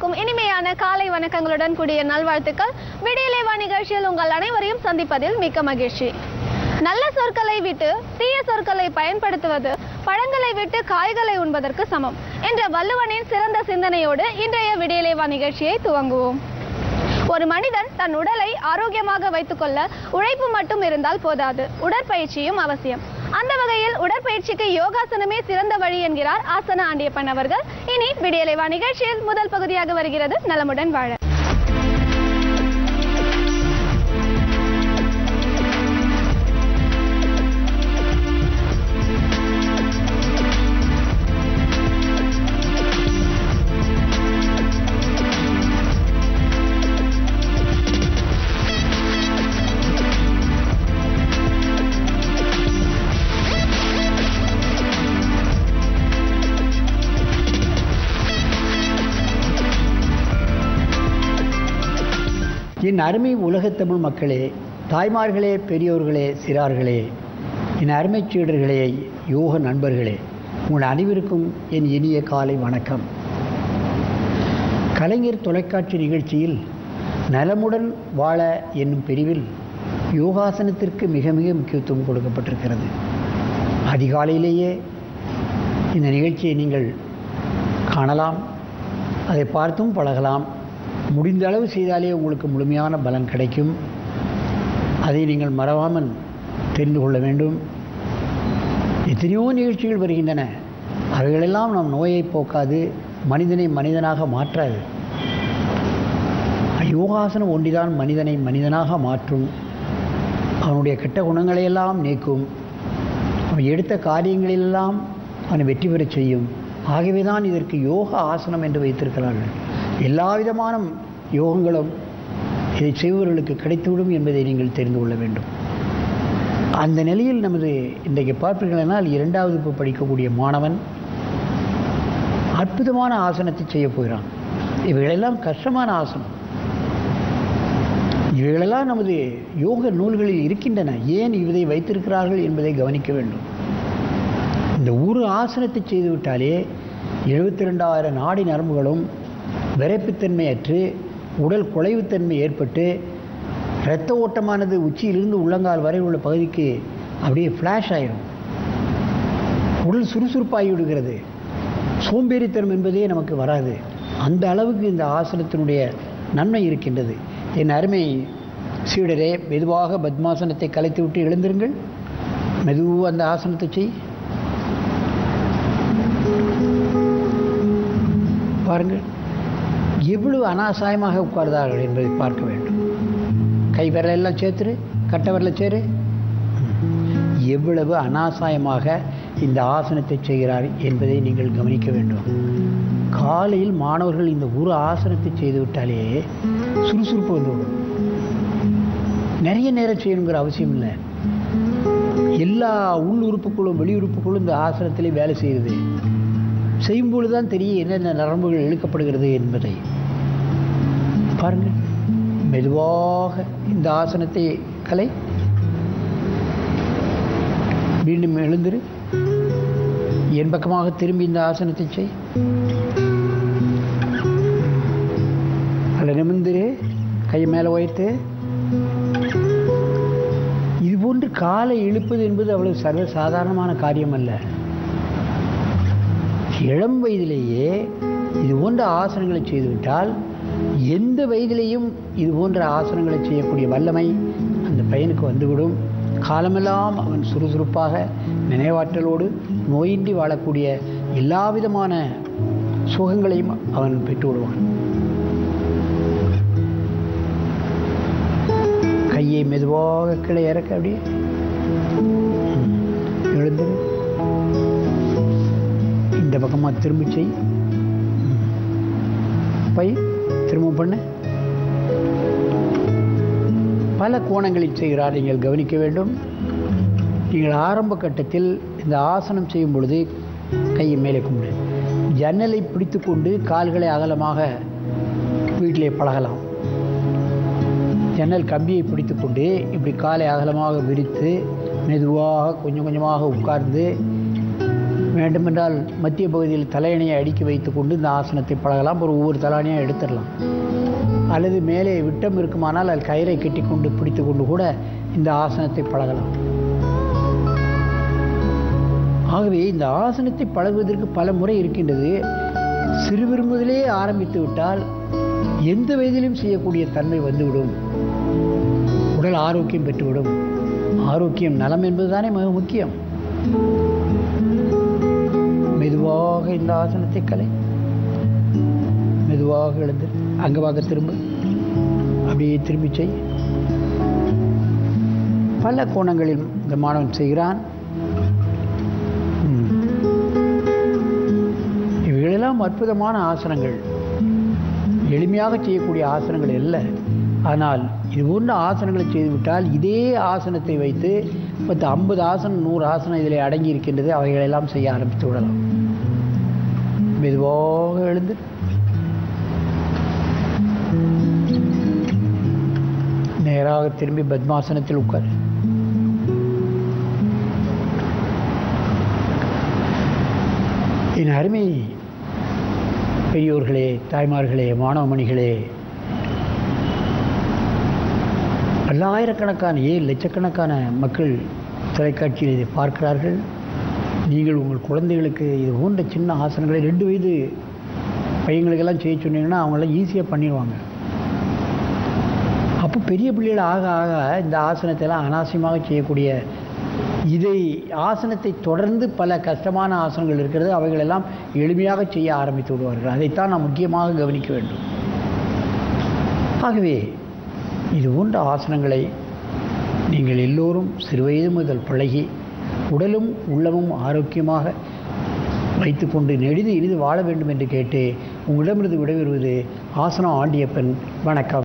அனைவருக்கும் இனிமையான காலை வணக்கங்களுடன் கூடிய நல்வாழ்த்துக்கள். விடியலேவா நிகழ்ச்சியில் உங்கள் அனைவரையும் சந்திப்பதில் மிக்க மகிழ்ச்சி. நல்ல சொற்களை விட்டு தீய சொற்களை பயன்படுத்துவது பழங்களை விட்டு காய்களை உண்பதற்கு சமம் என்ற வள்ளுவனின் சிறந்த சிந்தனையோடு இன்றைய விடியலேவா நிகழ்ச்சியை துவங்குவோம். ஒரு மனிதன் தன் உடலை ஆரோக்கியமாக வைத்துக்கொள்ள உழைப்பு மட்டும் இருந்தால் போதாது, உடற்பயிற்சியும் அவசியம். அந்த வகையில் உடற்பயிற்சிக்கு யோகாசனமே சிறந்த வழி என்கிறார் ஆசன ஆண்டியப்பன் அவர்கள். இனி விடியலேவா நிகழ்ச்சியில் முதல் பகுதியாக வருகிறது நலமுடன் வாழ. என் அருமை உலகத் தமிழ் மக்களே, தாய்மார்களே, பெரியோர்களே, சிறார்களே, என் அருமை சீடர்களே, யோக நண்பர்களே, உங்கள் அனைவருக்கும் என் இனிய காலை வணக்கம். கலைஞர் தொலைக்காட்சி நிகழ்ச்சியில் நலமுடன் வாழ என்னும் பிரிவில் யோகாசனத்திற்கு மிக மிக முக்கியத்துவம் கொடுக்கப்பட்டிருக்கிறது. அதிகாலையிலேயே இந்த நிகழ்ச்சியை நீங்கள் காணலாம், அதை பார்த்தும் பழகலாம். முடிந்த அளவு செய்தாலே உங்களுக்கு முழுமையான பலன் கிடைக்கும். அதை நீங்கள் மறவாமல் தெரிந்து கொள்ள வேண்டும். எத்தனையோ நிகழ்ச்சிகள் வருகின்றன, அவைகளெல்லாம் நம் நோயை போக்காது, மனிதனை மனிதனாக மாற்றாது. யோகாசனம் ஒன்றிதான் மனிதனை மனிதனாக மாற்றும், அவனுடைய கெட்ட குணங்களையெல்லாம் நீக்கும், அவன் எடுத்த காரியங்களிலெல்லாம் அவனை வெற்றி பெறச் செய்யும். ஆகவே தான் இதற்கு யோக ஆசனம் என்று வைத்திருக்கிறார்கள். எல்லா விதமான யோகங்களும் இதை செய்பவர்களுக்கு கிடைத்துவிடும் என்பதை நீங்கள் தெரிந்து கொள்ள வேண்டும். அந்த நிலையில் நமது இன்றைக்கு பார்ப்பீர்களானால் 2வது வகுப்பு படிக்கக்கூடிய மாணவன் அற்புதமான ஆசனத்தை செய்ய போகிறான். இவைகளெல்லாம் கஷ்டமான ஆசனம், இவைகளெல்லாம் நமது யோக நூல்களில் இருக்கின்றன. ஏன் இதை வைத்திருக்கிறார்கள் என்பதை கவனிக்க வேண்டும். இந்த ஒரு ஆசனத்தை செய்துவிட்டாலே 72,000 நாடி நரம்புகளும் விரைப்புத்தன்மையற்று உடல் குலைவுத்தன்மை ஏற்பட்டு இரத்த ஓட்டமானது உச்சியிலிருந்து உள்ளங்கால் வரை உள்ள பகுதிக்கு அப்படியே ஃப்ளாஷ் ஆகிடும். உடல் சுறுசுறுப்பாகி விடுகிறது. சோம்பேறித்தனம் என்பதே நமக்கு வராது. அந்த அளவுக்கு இந்த ஆசனத்தினுடைய நன்மை இருக்கின்றது. என் அருமை சீடரே, மெதுவாக பத்மாசனத்தை கலைத்து விட்டு எழுந்திருங்கள். மெதுவாக அந்த ஆசனத்தை செய். பாருங்கள் எவ்வளவு அனாசாயமாக உட்கார்ந்தார்கள் என்பதை பார்க்க வேண்டும். கை விரலெல்லாம் சேர்த்துரு, கட்டை விரலை சேரு. எவ்வளவு அனாசாயமாக இந்த ஆசனத்தை செய்கிறார் என்பதை நீங்கள் கவனிக்க வேண்டும். காலையில் மாணவர்கள் இந்த ஒரு ஆசனத்தை செய்துவிட்டாலே சுறுசுறுப்பு வந்துவிடும். நிறைய நேரம் செய்யணுங்கிற அவசியம் இல்லை. எல்லா உள் உறுப்புகளும் வெளி உறுப்புகளும் இந்த ஆசனத்திலே வேலை செய்கிறது. செய்யும்பொழுதுதான் தெரியும் என்னென்ன நரம்புகள் இழுக்கப்படுகிறது என்பதை. பாருங்கள், மெதுவாக இந்த ஆசனத்தை கலை. மீண்டும் எழுந்திரு, என் பக்கமாக திரும்பி இந்த ஆசனத்தை செய். அல்ல நிமிர்ந்திரு, கையை மேலே உயர்த்து. இதுபோன்று காலை இழுப்பது என்பது அவ்வளவு சர்வசாதாரணமான காரியம் அல்ல. இளம் வயதிலேயே இது போன்ற ஆசனங்களை செய்துவிட்டால் எந்த வயதிலேயும் இது போன்ற ஆசனங்களை செய்யக்கூடிய வல்லமை அந்த பையனுக்கு வந்துவிடும். காலமெல்லாம் அவன் சுறுசுறுப்பாக நினைவாற்றலோடு நோயின்றி வாழக்கூடிய எல்லா விதமான சுகங்களையும் அவன் பெற்று விடுவான். கையை மெதுவாக கீழே இறக்க, அப்படியே எழுந்து இந்த பக்கமாக திரும்பி செய். பை திரும்ப பண்ண. பல கோணங்களில் செய்கிறார், நீங்கள் கவனிக்க வேண்டும். நீங்கள் ஆரம்ப கட்டத்தில் இந்த ஆசனம் செய்யும் பொழுது கையை மேலே கும்பிடு. ஜன்னலை பிடித்து கொண்டு கால்களை அகலமாக வீட்டிலே பழகலாம். ஜன்னல் கம்பியை பிடித்து கொண்டு இப்படி காலை அகலமாக விரித்து மெதுவாக கொஞ்சம் கொஞ்சமாக உட்கார்ந்து வேண்டுமென்றால் மத்திய பகுதியில் தலையணையை அடுக்கி வைத்து கொண்டு இந்த ஆசனத்தை பழகலாம். ஒவ்வொரு தலையணையாக எடுத்துடலாம். அல்லது மேலே விட்டம் இருக்குமானால் அது கயிறை கட்டி கொண்டு பிடித்து கொண்டு கூட இந்த ஆசனத்தை பழகலாம். ஆகவே இந்த ஆசனத்தை பழகுவதற்கு பல முறை இருக்கின்றது. சிறுவர் முதலே ஆரம்பித்து விட்டால் எந்த வயதிலும் செய்யக்கூடிய தன்மை வந்துவிடும். உடல் ஆரோக்கியம் பெற்றுவிடும். ஆரோக்கியம் நலம் என்பதுதானே மிக முக்கியம். மெதுவாக இந்த ஆசனத்தை கலை. மெதுவாக எழுந்து அங்கமாக திரும்ப, அப்படியே திரும்பி செய். பல கோணங்களில் இந்த மாணவன் செய்கிறான். இவைகளெல்லாம் அற்புதமான ஆசனங்கள், எளிமையாக செய்யக்கூடிய ஆசனங்கள் அல்ல. ஆனால் இது போன்ற ஆசனங்களை செய்துவிட்டால் இதே ஆசனத்தை வைத்து 50 ஆசனம் 100 ஆசனம் இதில் அடங்கி இருக்கின்றது. அவைகளெல்லாம் செய்ய ஆரம்பித்து விடலாம். மெதுவாக எழுந்து நேராக திரும்பி பத்மாசனத்தில் உட்கார். என் அருமை பெரியோர்களே, தாய்மார்களே, மாணவமணிகளே, பல்லாயிரக்கணக்கான லட்சக்கணக்கான மக்கள் தொலைக்காட்சியில் இதை பார்க்கிறார்கள். நீங்கள் உங்கள் குழந்தைகளுக்கு இது போன்ற சின்ன ஆசனங்களை 2 வயது பையங்களுக்கெல்லாம் செய்ய சொன்னீங்கன்னா அவங்களாம் ஈஸியாக பண்ணிடுவாங்க. அப்போ பெரிய பிள்ளைகள் ஆக ஆக இந்த ஆசனத்தைலாம் அனாவசியமாக செய்யக்கூடிய இதை ஆசனத்தை தொடர்ந்து பல கஷ்டமான ஆசனங்கள் இருக்கிறது. அவைகளெல்லாம் எளிமையாக செய்ய ஆரம்பித்து விடுவார்கள். அதைத்தான் நாம் முக்கியமாக கவனிக்க வேண்டும். ஆகவே இது போன்ற ஆசனங்களை நீங்கள் எல்லோரும் சிறுவயது முதல் பழகி உடலும் உள்ளமும் ஆரோக்கியமாக வைத்துக்கொண்டு நெடிது இனிது வாழ வேண்டும் என்று கேட்டு உங்களிடமிருந்து விடைபெறுவது ஆசனம் ஆண்டியப்பன். வணக்கம்.